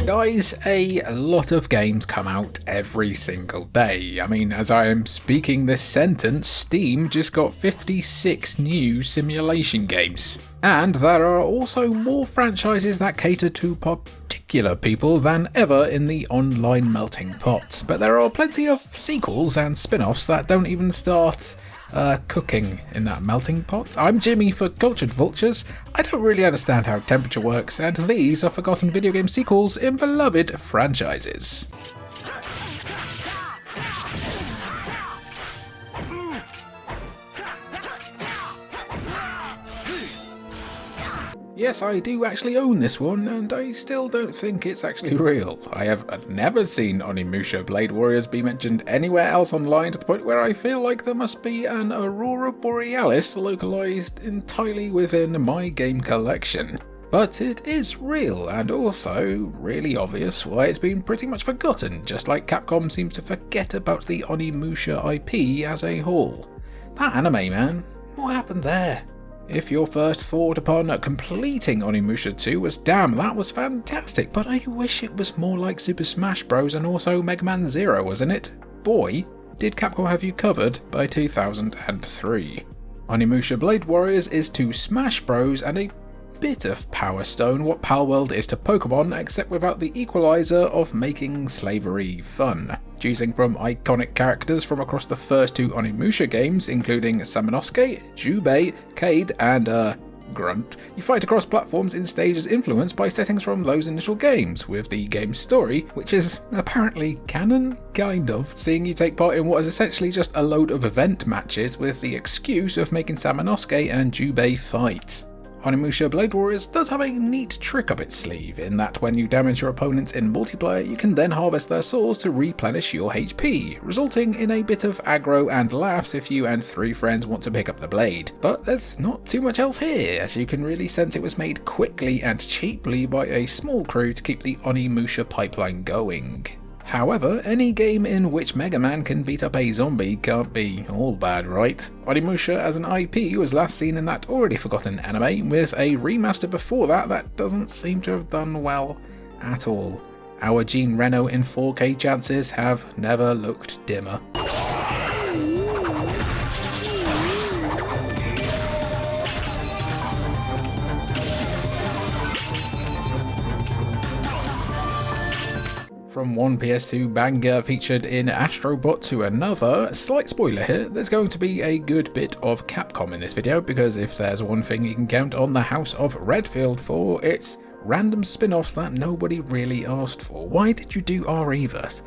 Guys, a lot of games come out every single day. I mean, as I am speaking this sentence, Steam just got 56 new simulation games. And there are also more franchises that cater to particular people than ever in the online melting pot. But there are plenty of sequels and spin-offs that don't even start cooking in that melting pot. I'm Jimmy for Cultured Vultures. I don't really understand how temperature works, and these are forgotten video game sequels in beloved franchises. Yes, I do actually own this one, and I still don't think it's actually real. I have never seen Onimusha Blade Warriors be mentioned anywhere else online, to the point where I feel like there must be an Aurora Borealis localized entirely within my game collection. But it is real, and also really obvious why it's been pretty much forgotten, just like Capcom seems to forget about the Onimusha IP as a whole. That anime, man, what happened there? If your first thought upon completing Onimusha 2 was damn, that was fantastic, but I wish it was more like Super Smash Bros. And also Mega Man Zero, wasn't it? Boy, did Capcom have you covered by 2003. Onimusha Blade Warriors is to Smash Bros. And a bit of Power Stone what Palworld is to Pokemon, except without the equalizer of making slavery fun. Choosing from iconic characters from across the first two Onimusha games, including Samanosuke, Jubei, Cade, and Grunt, you fight across platforms in stages influenced by settings from those initial games, with the game's story, which is apparently canon, kind of, seeing you take part in what is essentially just a load of event matches with the excuse of making Samanosuke and Jubei fight. Onimusha Blade Warriors does have a neat trick up its sleeve, in that when you damage your opponents in multiplayer, you can then harvest their souls to replenish your HP, resulting in a bit of aggro and laughs if you and 3 friends want to pick up the blade. But there's not too much else here, as you can really sense it was made quickly and cheaply by a small crew to keep the Onimusha pipeline going. However, any game in which Mega Man can beat up a zombie can't be all bad, right? Onimusha as an IP was last seen in that already forgotten anime, with a remaster before that doesn't seem to have done well at all. Our Gene Reno in 4K chances have never looked dimmer. From one PS2 banger featured in Astro Bot to another, slight spoiler here, there's going to be a good bit of Capcom in this video, because if there's one thing you can count on the House of Redfield for, it's random spin-offs that nobody really asked for. Why did you do RE-verse?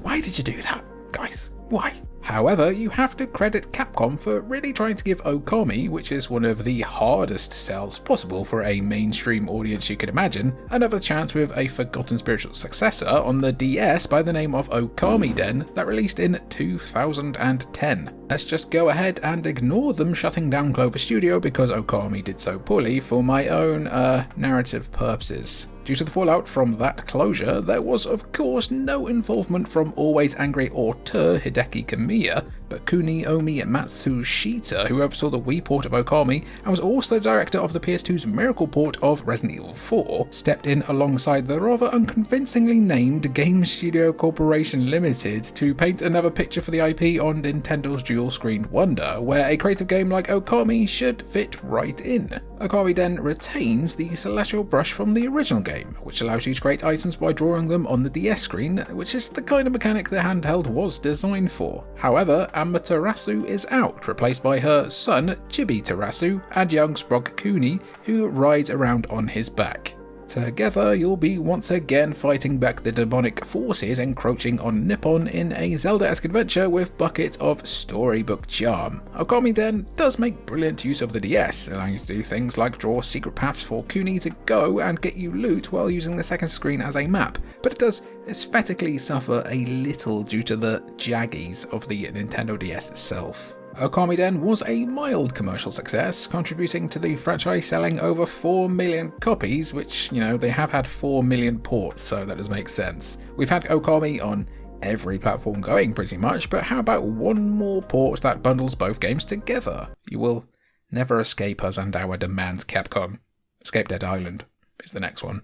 Why did you do that, guys? Why? However, you have to credit Capcom for really trying to give Okami, which is one of the hardest sells possible for a mainstream audience you could imagine, another chance with a forgotten spiritual successor on the DS by the name of Okami Den that released in 2010. Let's just go ahead and ignore them shutting down Clover Studio because Okami did so poorly for my own narrative purposes. Due to the fallout from that closure, there was of course no involvement from always angry auteur Hideki Kamiya, but Kuniomi Matsushita, who oversaw the Wii port of Okami and was also the director of the PS2's Miracle port of Resident Evil 4, stepped in alongside the rather unconvincingly named Game Studio Corporation Limited to paint another picture for the IP on Nintendo's dual-screened wonder, where a creative game like Okami should fit right in. Okami then retains the celestial brush from the original game, which allows you to create items by drawing them on the DS screen, which is the kind of mechanic the handheld was designed for. However, Amaterasu is out, replaced by her son Chibi Terasu and young Sprog Kuni, who rides around on his back. Together, you'll be once again fighting back the demonic forces encroaching on Nippon in a Zelda-esque adventure with buckets of storybook charm. Okami then does make brilliant use of the DS, allowing you to do things like draw secret paths for Kuni to go and get you loot while using the second screen as a map, but it does aesthetically suffer a little due to the jaggies of the Nintendo DS itself. Okami Den was a mild commercial success, contributing to the franchise selling over 4 million copies, which, they have had 4 million ports, so that does make sense. We've had Okami on every platform going pretty much, but how about one more port that bundles both games together? You will never escape us and our demands, Capcom. Escape Dead Island is the next one.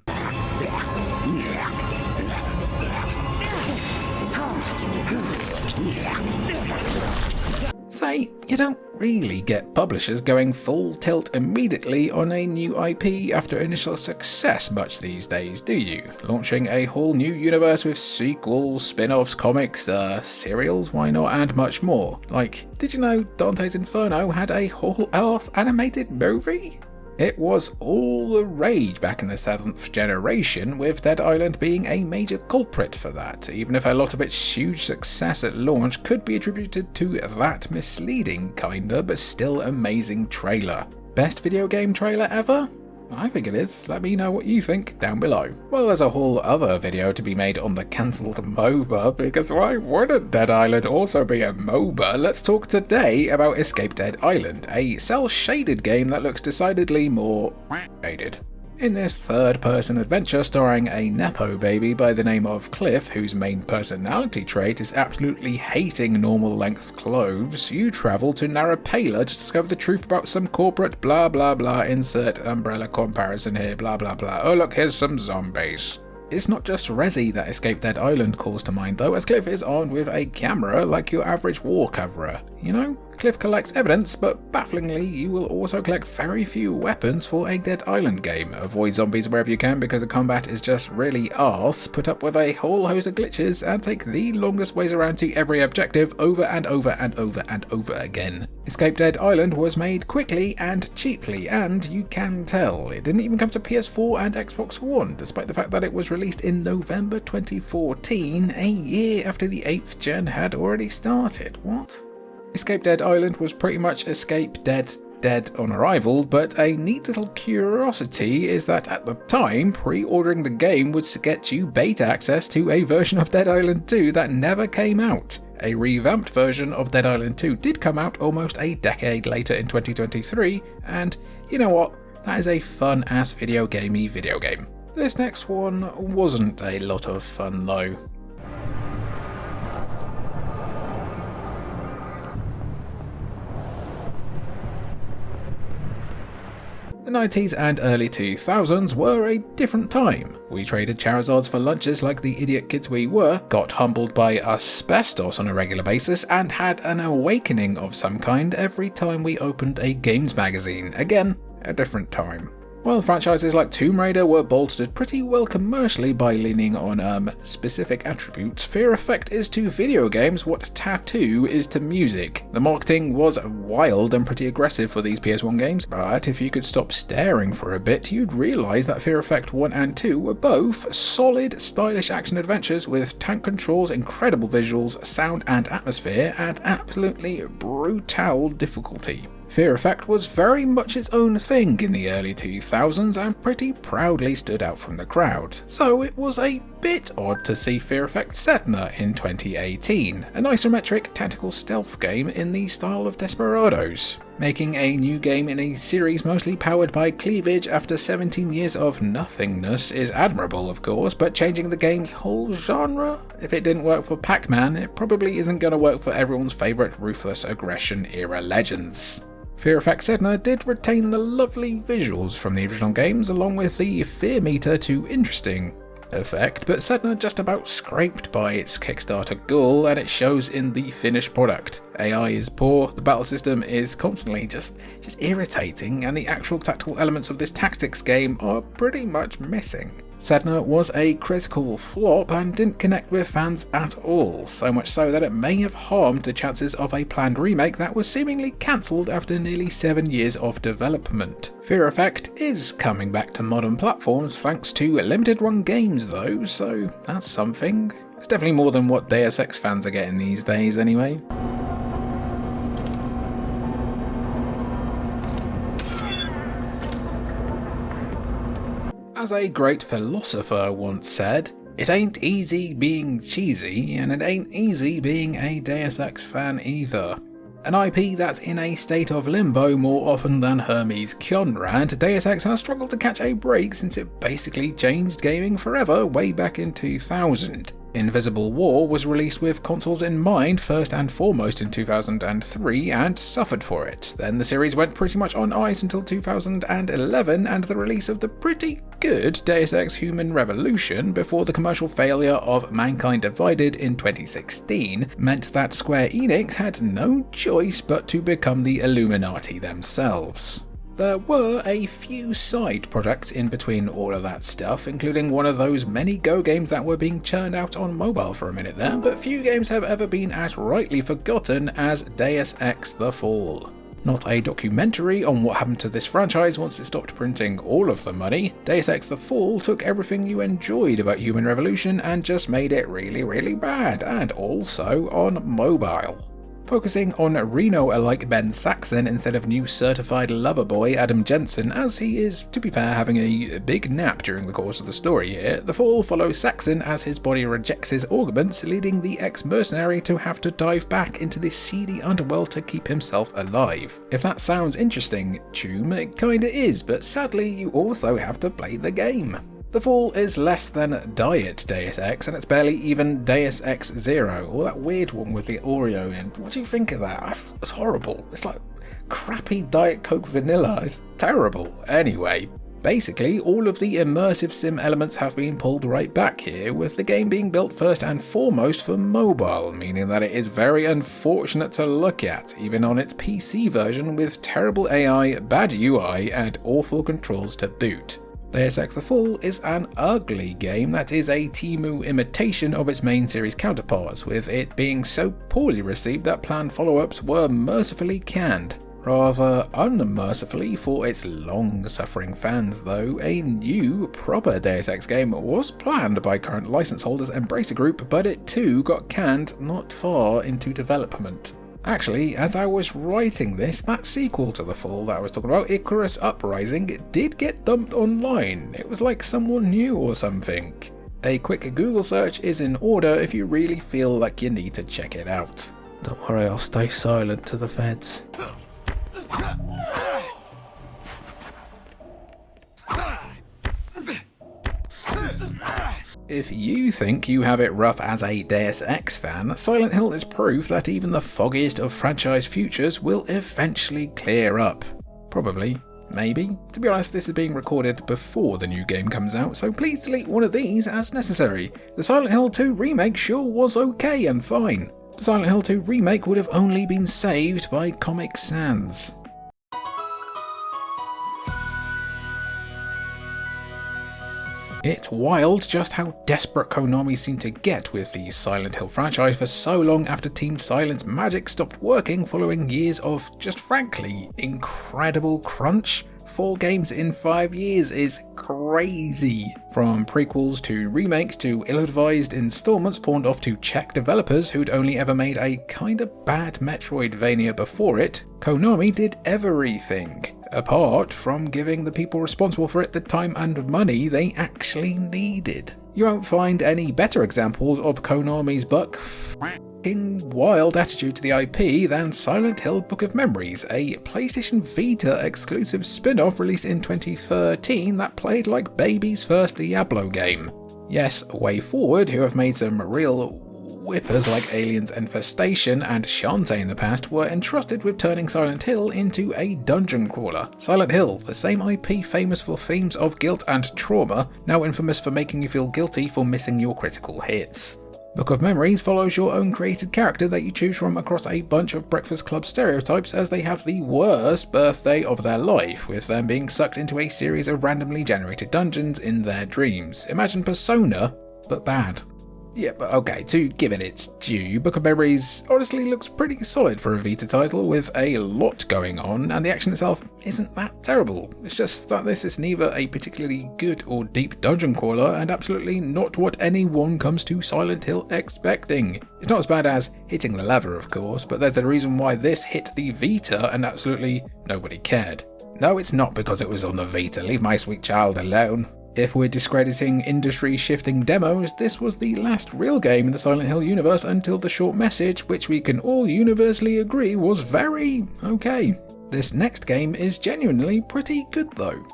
Say, you don't really get publishers going full tilt immediately on a new IP after initial success much these days, do you? Launching a whole new universe with sequels, spin-offs, comics, serials, why not, and much more. Like, did you know Dante's Inferno had a whole ass animated movie? It was all the rage back in the 7th generation, with Dead Island being a major culprit for that, even if a lot of its huge success at launch could be attributed to that misleading kinda but still amazing trailer. Best video game trailer ever? I think it is. Let me know what you think down below. Well, there's a whole other video to be made on the cancelled MOBA, because why wouldn't Dead Island also be a MOBA? Let's talk today about Escape Dead Island, a cel-shaded game that looks decidedly more shaded. In this third-person adventure starring a nepo baby by the name of Cliff, whose main personality trait is absolutely hating normal-length clothes, you travel to Narapela to discover the truth about some corporate blah blah blah, insert umbrella comparison here, blah blah blah. Oh look, here's some zombies. It's not just Resi that Escape Dead Island calls to mind though, as Cliff is armed with a camera like your average war coverer. You know, Cliff collects evidence, but bafflingly you will also collect very few weapons for a Dead Island game. Avoid zombies wherever you can because the combat is just really arse, put up with a whole host of glitches, and take the longest ways around to every objective over and over and over and over again. Escape Dead Island was made quickly and cheaply, and you can tell it didn't even come to PS4 and Xbox One, despite the fact that it was released in November 2014, a year after the 8th gen had already started. What? Escape Dead Island was pretty much Escape Dead on arrival, but a neat little curiosity is that at the time, pre-ordering the game would get you beta access to a version of Dead Island 2 that never came out. A revamped version of Dead Island 2 did come out almost a decade later in 2023, and you know what? That is a fun-ass video game. This next one wasn't a lot of fun though. The 90s and early 2000s were a different time. We traded Charizards for lunches like the idiot kids we were, got humbled by asbestos on a regular basis, and had an awakening of some kind every time we opened a games magazine. Again, a different time. While franchises like Tomb Raider were bolstered pretty well commercially by leaning on specific attributes, Fear Effect is to video games what Tattoo is to music. The marketing was wild and pretty aggressive for these PS1 games, but if you could stop staring for a bit, you'd realise that Fear Effect 1 and 2 were both solid, stylish action adventures with tank controls, incredible visuals, sound and atmosphere, and absolutely brutal difficulty. Fear Effect was very much its own thing in the early 2000s and pretty proudly stood out from the crowd, so it was a bit odd to see Fear Effect Sedna in 2018, an isometric tactical stealth game in the style of Desperados. Making a new game in a series mostly powered by cleavage after 17 years of nothingness is admirable of course, but changing the game's whole genre? If it didn't work for Pac-Man, it probably isn't going to work for everyone's favourite ruthless aggression era legends. Fear Effect Sedna did retain the lovely visuals from the original games along with the fear meter to interesting effect, but Sedna just about scraped by its Kickstarter goal and it shows in the finished product. AI is poor, the battle system is constantly just irritating, and the actual tactical elements of this tactics game are pretty much missing. Sedna was a critical flop and didn't connect with fans at all, so much so that it may have harmed the chances of a planned remake that was seemingly cancelled after nearly 7 years of development. Fear Effect is coming back to modern platforms thanks to limited run games though, so that's something. It's definitely more than what Deus Ex fans are getting these days anyway. As a great philosopher once said, it ain't easy being cheesy, and it ain't easy being a Deus Ex fan either. An IP that's in a state of limbo more often than Hermes Conrad, Deus Ex has struggled to catch a break since it basically changed gaming forever way back in 2000. Invisible War was released with consoles in mind first and foremost in 2003 and suffered for it. Then the series went pretty much on ice until 2011 and the release of the pretty good Deus Ex Human Revolution before the commercial failure of Mankind Divided in 2016 meant that Square Enix had no choice but to become the Illuminati themselves. There were a few side projects in between all of that stuff, including one of those many Go games that were being churned out on mobile for a minute there, but few games have ever been as rightly forgotten as Deus Ex The Fall. Not a documentary on what happened to this franchise once it stopped printing all of the money, Deus Ex The Fall took everything you enjoyed about Human Revolution and just made it really, really bad, and also on mobile. Focusing on Reno-alike Ben Saxon instead of new certified lover boy Adam Jensen, as he is, to be fair, having a big nap during the course of the story here, The Fall follows Saxon as his body rejects his augments, leading the ex-mercenary to have to dive back into the seedy underworld to keep himself alive. If that sounds interesting, Choom, it kinda is, but sadly you also have to play the game. The Fall is less than Diet Deus Ex, and it's barely even Deus Ex Zero, or that weird one with the Oreo in. What do you think of that? It's horrible. It's like crappy Diet Coke vanilla. It's terrible. Anyway, basically all of the immersive sim elements have been pulled right back here, with the game being built first and foremost for mobile, meaning that it is very unfortunate to look at, even on its PC version with terrible AI, bad UI, and awful controls to boot. Deus Ex The Fall is an ugly game that is a Temu imitation of its main series counterparts, with it being so poorly received that planned follow-ups were mercifully canned. Rather unmercifully for its long-suffering fans though, a new, proper Deus Ex game was planned by current license holders Embracer Group, but it too got canned not far into development. Actually, as I was writing this, that sequel to The Fall that I was talking about, Icarus Uprising, did get dumped online. It was like someone new or something. A quick Google search is in order if you really feel like you need to check it out. Don't worry, I'll stay silent to the feds. If you think you have it rough as a Deus Ex fan, Silent Hill is proof that even the foggiest of franchise futures will eventually clear up. Probably. Maybe. To be honest, this is being recorded before the new game comes out, so please delete one of these as necessary. The Silent Hill 2 remake sure was okay and fine. The Silent Hill 2 remake would have only been saved by Comic Sans. It's wild just how desperate Konami seemed to get with the Silent Hill franchise for so long after Team Silent's magic stopped working following years of, just frankly, incredible crunch. 4 games in 5 years is crazy. From prequels to remakes to ill-advised installments pawned off to Czech developers who'd only ever made a kinda bad Metroidvania before it, Konami did everything. Apart from giving the people responsible for it the time and money they actually needed. You won't find any better examples of Konami's fucking wild attitude to the IP than Silent Hill Book of Memories, a PlayStation Vita exclusive spin-off released in 2013 that played like baby's first Diablo game. Yes, Way Forward, who have made some real whippers like Aliens Infestation and Shantae in the past, were entrusted with turning Silent Hill into a dungeon crawler. Silent Hill, the same IP famous for themes of guilt and trauma, now infamous for making you feel guilty for missing your critical hits. Book of Memories follows your own created character that you choose from across a bunch of Breakfast Club stereotypes as they have the worst birthday of their life, with them being sucked into a series of randomly generated dungeons in their dreams. Imagine Persona, but bad. Yeah, but okay, to give it its due, Book of Memories honestly looks pretty solid for a Vita title with a lot going on, and the action itself isn't that terrible. It's just that this is neither a particularly good or deep dungeon crawler, and absolutely not what anyone comes to Silent Hill expecting. It's not as bad as hitting the lever, of course, but there's the reason why this hit the Vita and absolutely nobody cared. No, it's not because it was on the Vita, leave my sweet child alone. If we're discrediting industry-shifting demos, this was the last real game in the Silent Hill universe until the short message, which we can all universally agree was very okay. This next game is genuinely pretty good though.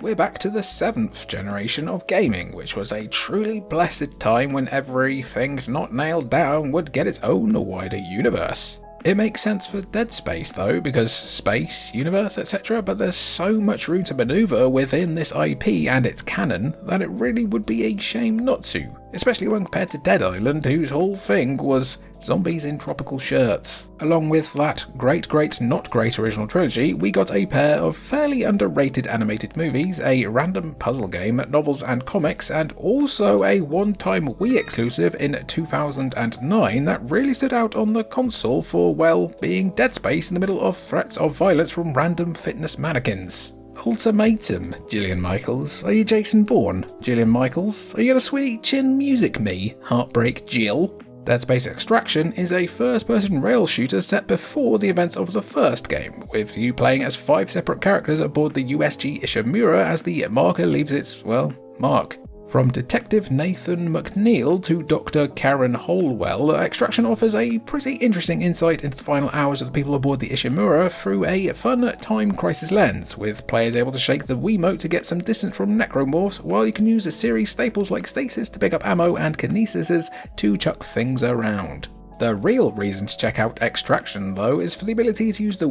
we're back to the 7th generation of gaming, which was a truly blessed time when everything not nailed down would get its own wider universe. It makes sense for Dead Space though, because space, universe, etc., but there's so much room to maneuver within this IP and its canon that it really would be a shame not to, especially when compared to Dead Island, whose whole thing was zombies in tropical shirts. Along with that great not great original trilogy, we got a pair of fairly underrated animated movies, a random puzzle game, novels and comics, and also a one-time Wii exclusive in 2009 that really stood out on the console for, well, being Dead Space in the middle of threats of violence from random fitness mannequins. Ultimatum, Gillian Michaels. Are you Jason Bourne, Gillian Michaels? Are you gonna sweet chin music me, Heartbreak Jill? Dead Space Extraction is a first-person rail shooter set before the events of the first game, with you playing as 5 separate characters aboard the USG Ishimura as the marker leaves its, well, mark. From Detective Nathan McNeil to Dr. Karen Holwell, Extraction offers a pretty interesting insight into the final hours of the people aboard the Ishimura through a fun time crisis lens, with players able to shake the Wiimote to get some distance from necromorphs, while you can use a series staples like stasis to pick up ammo and kinesis to chuck things around. The real reason to check out Extraction though is for the ability to use the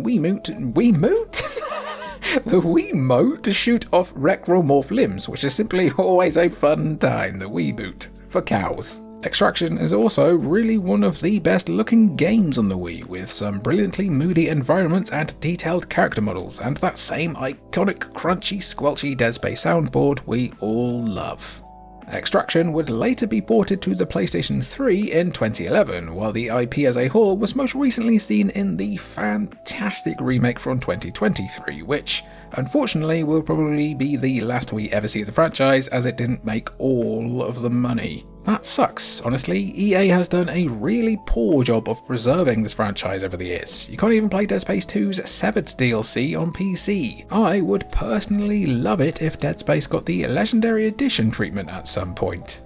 the Wiimote to shoot off necromorph limbs, which is simply always a fun time, the Wiimote, for cows. Extraction is also really one of the best looking games on the Wii, with some brilliantly moody environments and detailed character models, and that same iconic crunchy squelchy Dead Space soundboard we all love. Extraction would later be ported to the PlayStation 3 in 2011, while the IP as a whole was most recently seen in the fantastic remake from 2023, which unfortunately will probably be the last we ever see of the franchise, as it didn't make all of the money. That sucks, honestly. EA has done a really poor job of preserving this franchise over the years. You can't even play Dead Space 2's Severed DLC on PC. I would personally love it if Dead Space got the Legendary Edition treatment at some point.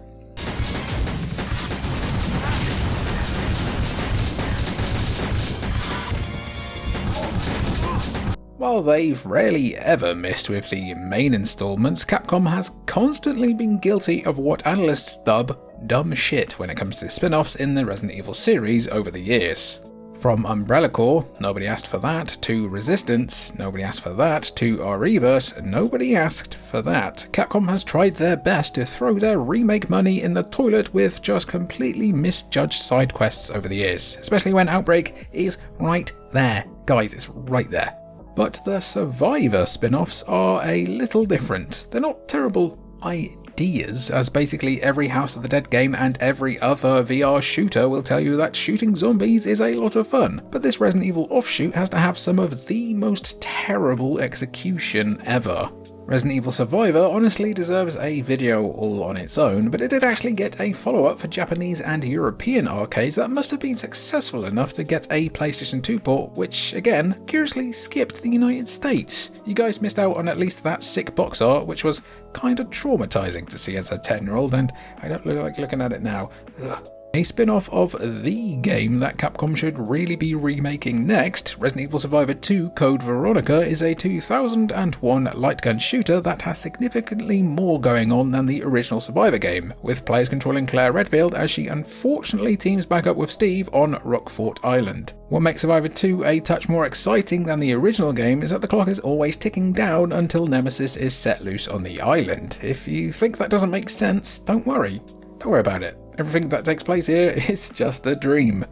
While they've rarely ever missed with the main installments, Capcom has constantly been guilty of what analysts dub dumb shit when it comes to spin-offs in the Resident Evil series over the years. From Umbrella Corps, nobody asked for that, to Resistance, nobody asked for that, to Re:Verse, nobody asked for that. Capcom has tried their best to throw their remake money in the toilet with just completely misjudged side quests over the years, especially when Outbreak is right there. Guys, it's right there. But the Survivor spin-offs are a little different. They're not terrible ideas, as basically every House of the Dead game and every other VR shooter will tell you that shooting zombies is a lot of fun, but this Resident Evil offshoot has to have some of the most terrible execution ever. Resident Evil Survivor honestly deserves a video all on its own, but it did actually get a follow-up for Japanese and European arcades that must have been successful enough to get a PlayStation 2 port, which again, curiously skipped the United States. You guys missed out on at least that sick box art, which was kind of traumatizing to see as a 10-year-old, and I don't look like looking at it now. Ugh. A spin-off of the game that Capcom should really be remaking next, Resident Evil Survivor 2 Code Veronica, is a 2001 light gun shooter that has significantly more going on than the original Survivor game, with players controlling Claire Redfield as she unfortunately teams back up with Steve on Rockfort Island. What makes Survivor 2 a touch more exciting than the original game is that the clock is always ticking down until Nemesis is set loose on the island. If you think that doesn't make sense, don't worry. Don't worry about it. Everything that takes place here is just a dream.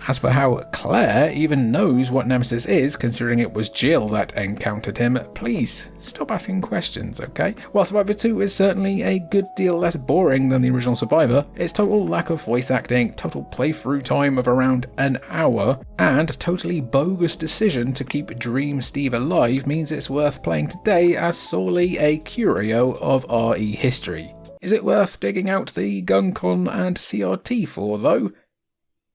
As for how Claire even knows what Nemesis is, considering it was Jill that encountered him, please stop asking questions, okay? While Survivor 2 is certainly a good deal less boring than the original Survivor, its total lack of voice acting, total playthrough time of around an hour, and totally bogus decision to keep Dream Steve alive means it's worth playing today as solely a curio of RE history. Is it worth digging out the GunCon and CRT for, though?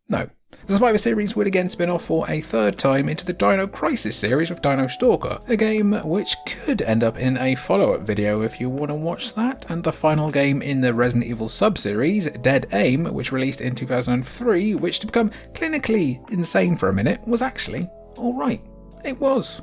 No. The Survivor series would again spin off for a third time into the Dino Crisis series with Dino Stalker, a game which could end up in a follow-up video if you want to watch that, and the final game in the Resident Evil sub-series, Dead Aim, which released in 2003, which to become clinically insane for a minute, was actually alright. It was.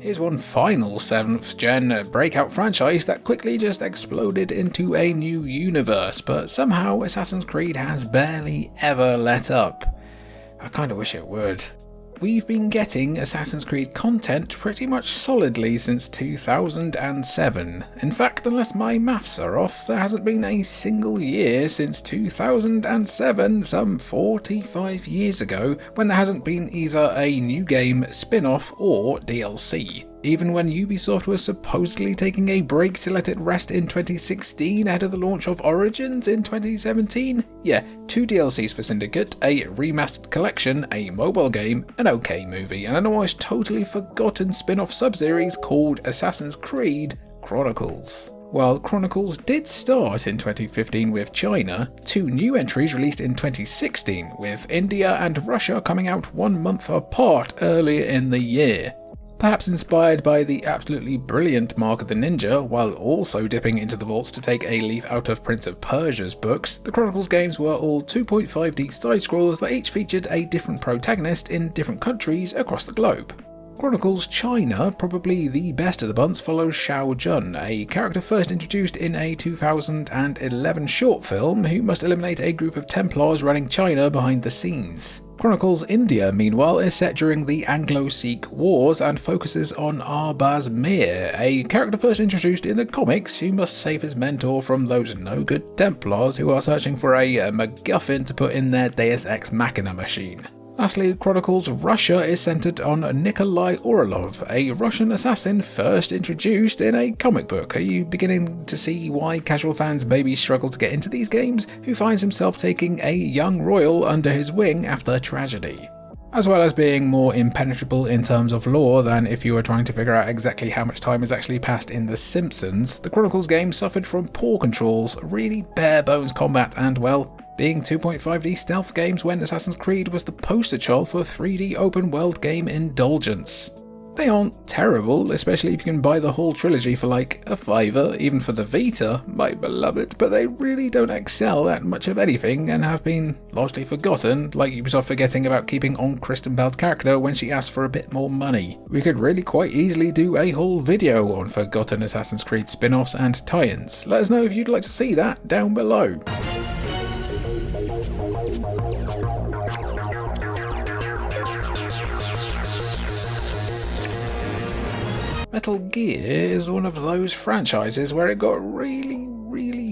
Here's one final 7th gen breakout franchise that quickly just exploded into a new universe, but somehow Assassin's Creed has barely ever let up. I kinda wish it would. We've been getting Assassin's Creed content pretty much solidly since 2007. In fact, unless my maths are off, there hasn't been a single year since 2007, some 45 years ago, when there hasn't been either a new game, spin-off, or DLC. Even when Ubisoft was supposedly taking a break to let it rest in 2016 ahead of the launch of Origins in 2017? Yeah, 2 DLCs for Syndicate, a remastered collection, a mobile game, an OK movie, and an almost totally forgotten spin-off sub-series called Assassin's Creed Chronicles. While Chronicles did start in 2015 with China, 2 new entries released in 2016, with India and Russia coming out 1 month apart earlier in the year. Perhaps inspired by the absolutely brilliant Mark of the Ninja, while also dipping into the vaults to take a leaf out of Prince of Persia's books, the Chronicles games were all 2.5D side-scrollers that each featured a different protagonist in different countries across the globe. Chronicles Chiiina, probably the best of the bunch, follows Xiao Jun, a character first introduced in a 2011 short film who must eliminate a group of Templars running China behind the scenes. Chronicles India, meanwhile, is set during the Anglo-Sikh Wars and focuses on Arbaz Mir, a character first introduced in the comics who must save his mentor from those no-good Templars who are searching for a MacGuffin to put in their Deus Ex Machina machine. Lastly, Chronicles Russia is centered on Nikolai Orlov, a Russian assassin first introduced in a comic book. Are you beginning to see why casual fans maybe struggle to get into these games, who finds himself taking a young royal under his wing after tragedy? As well as being more impenetrable in terms of lore than if you were trying to figure out exactly how much time has actually passed in The Simpsons, the Chronicles game suffered from poor controls, really bare bones combat, and, well, being 2.5D stealth games when Assassin's Creed was the poster child for 3D open world game indulgence. They aren't terrible, especially if you can buy the whole trilogy for like a $5, even for the Vita, my beloved, but they really don't excel at much of anything and have been largely forgotten, like Ubisoft forgetting about keeping on Kristen Bell's character when she asked for a bit more money. We could really quite easily do a whole video on forgotten Assassin's Creed spin-offs and tie-ins. Let us know if you'd like to see that down below. Metal Gear is one of those franchises where it got really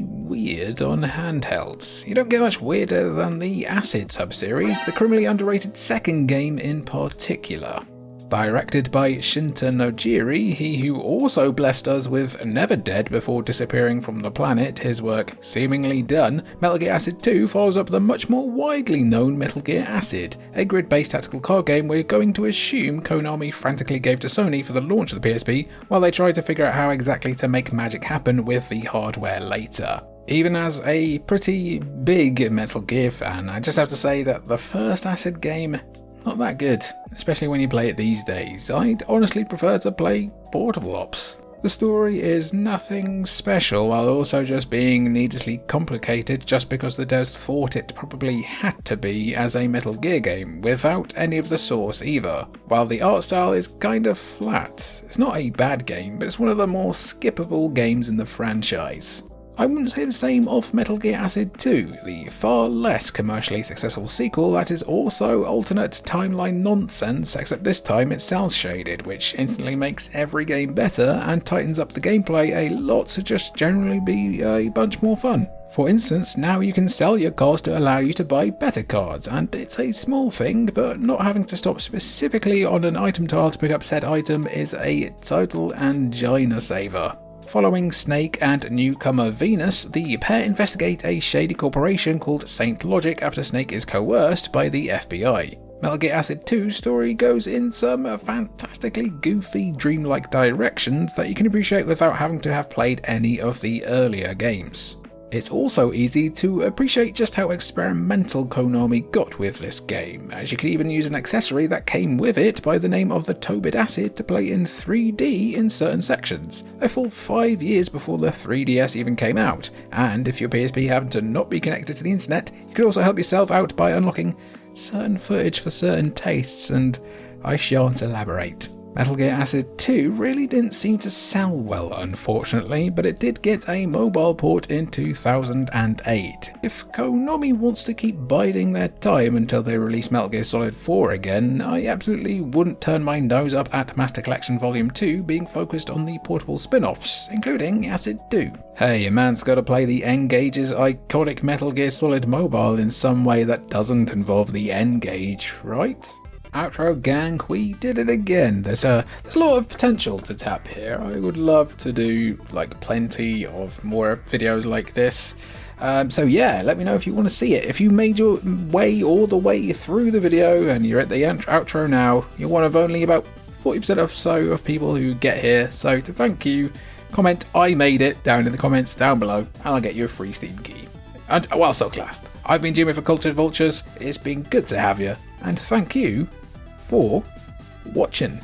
weird on handhelds. You don't get much weirder than the Acid sub-series, the criminally underrated second game in particular. Directed by Shinta Nojiri, he who also blessed us with Never Dead before disappearing from the planet, his work seemingly done, Metal Gear Acid 2 follows up the much more widely known Metal Gear Acid, a grid-based tactical card game we're going to assume Konami frantically gave to Sony for the launch of the PSP, while they tried to figure out how exactly to make magic happen with the hardware later. Even as a pretty big Metal Gear fan, I just have to say that the first Acid game, not that good, especially when you play it these days. I'd honestly prefer to play Portable Ops. The story is nothing special, while also just being needlessly complicated just because the devs thought it probably had to be as a Metal Gear game, without any of the source either, while the art style is kind of flat. It's not a bad game, but it's one of the more skippable games in the franchise. I wouldn't say the same of Metal Gear Acid 2, the far less commercially successful sequel that is also alternate timeline nonsense, except this time it's cel-shaded, which instantly makes every game better and tightens up the gameplay a lot to just generally be a bunch more fun. For instance, now you can sell your cards to allow you to buy better cards, and it's a small thing, but not having to stop specifically on an item tile to pick up said item is a total angina saver. Following Snake and newcomer Venus, the pair investigate a shady corporation called Saint Logic after Snake is coerced by the FBI. Metal Gear Acid 2's story goes in some fantastically goofy, dreamlike directions that you can appreciate without having to have played any of the earlier games. It's also easy to appreciate just how experimental Konami got with this game, as you could even use an accessory that came with it by the name of the Tobid Acid to play in 3D in certain sections, a full 5 years before the 3DS even came out, and if your PSP happened to not be connected to the internet, you could also help yourself out by unlocking certain footage for certain tastes, and I shan't elaborate. Metal Gear Acid 2 really didn't seem to sell well, unfortunately, but it did get a mobile port in 2008. If Konami wants to keep biding their time until they release Metal Gear Solid 4 again, I absolutely wouldn't turn my nose up at Master Collection Volume 2 being focused on the portable spin-offs, including Acid 2. Hey, a man's gotta play the N-Gage's iconic Metal Gear Solid mobile in some way that doesn't involve the N-Gage, right? Outro gang, we did it again. There's a lot of potential to tap here. I would love to do like plenty of more videos like this. So yeah, let me know if you want to see it. If you made your way all the way through the video and you're at the outro now, you're one of only about 40% or so of people who get here. So to thank you, comment "I made it" down in the comments down below and I'll get you a free Steam key. And while so classed, I've been Jimmy for Cultured Vultures. It's been good to have you, and thank you for watching.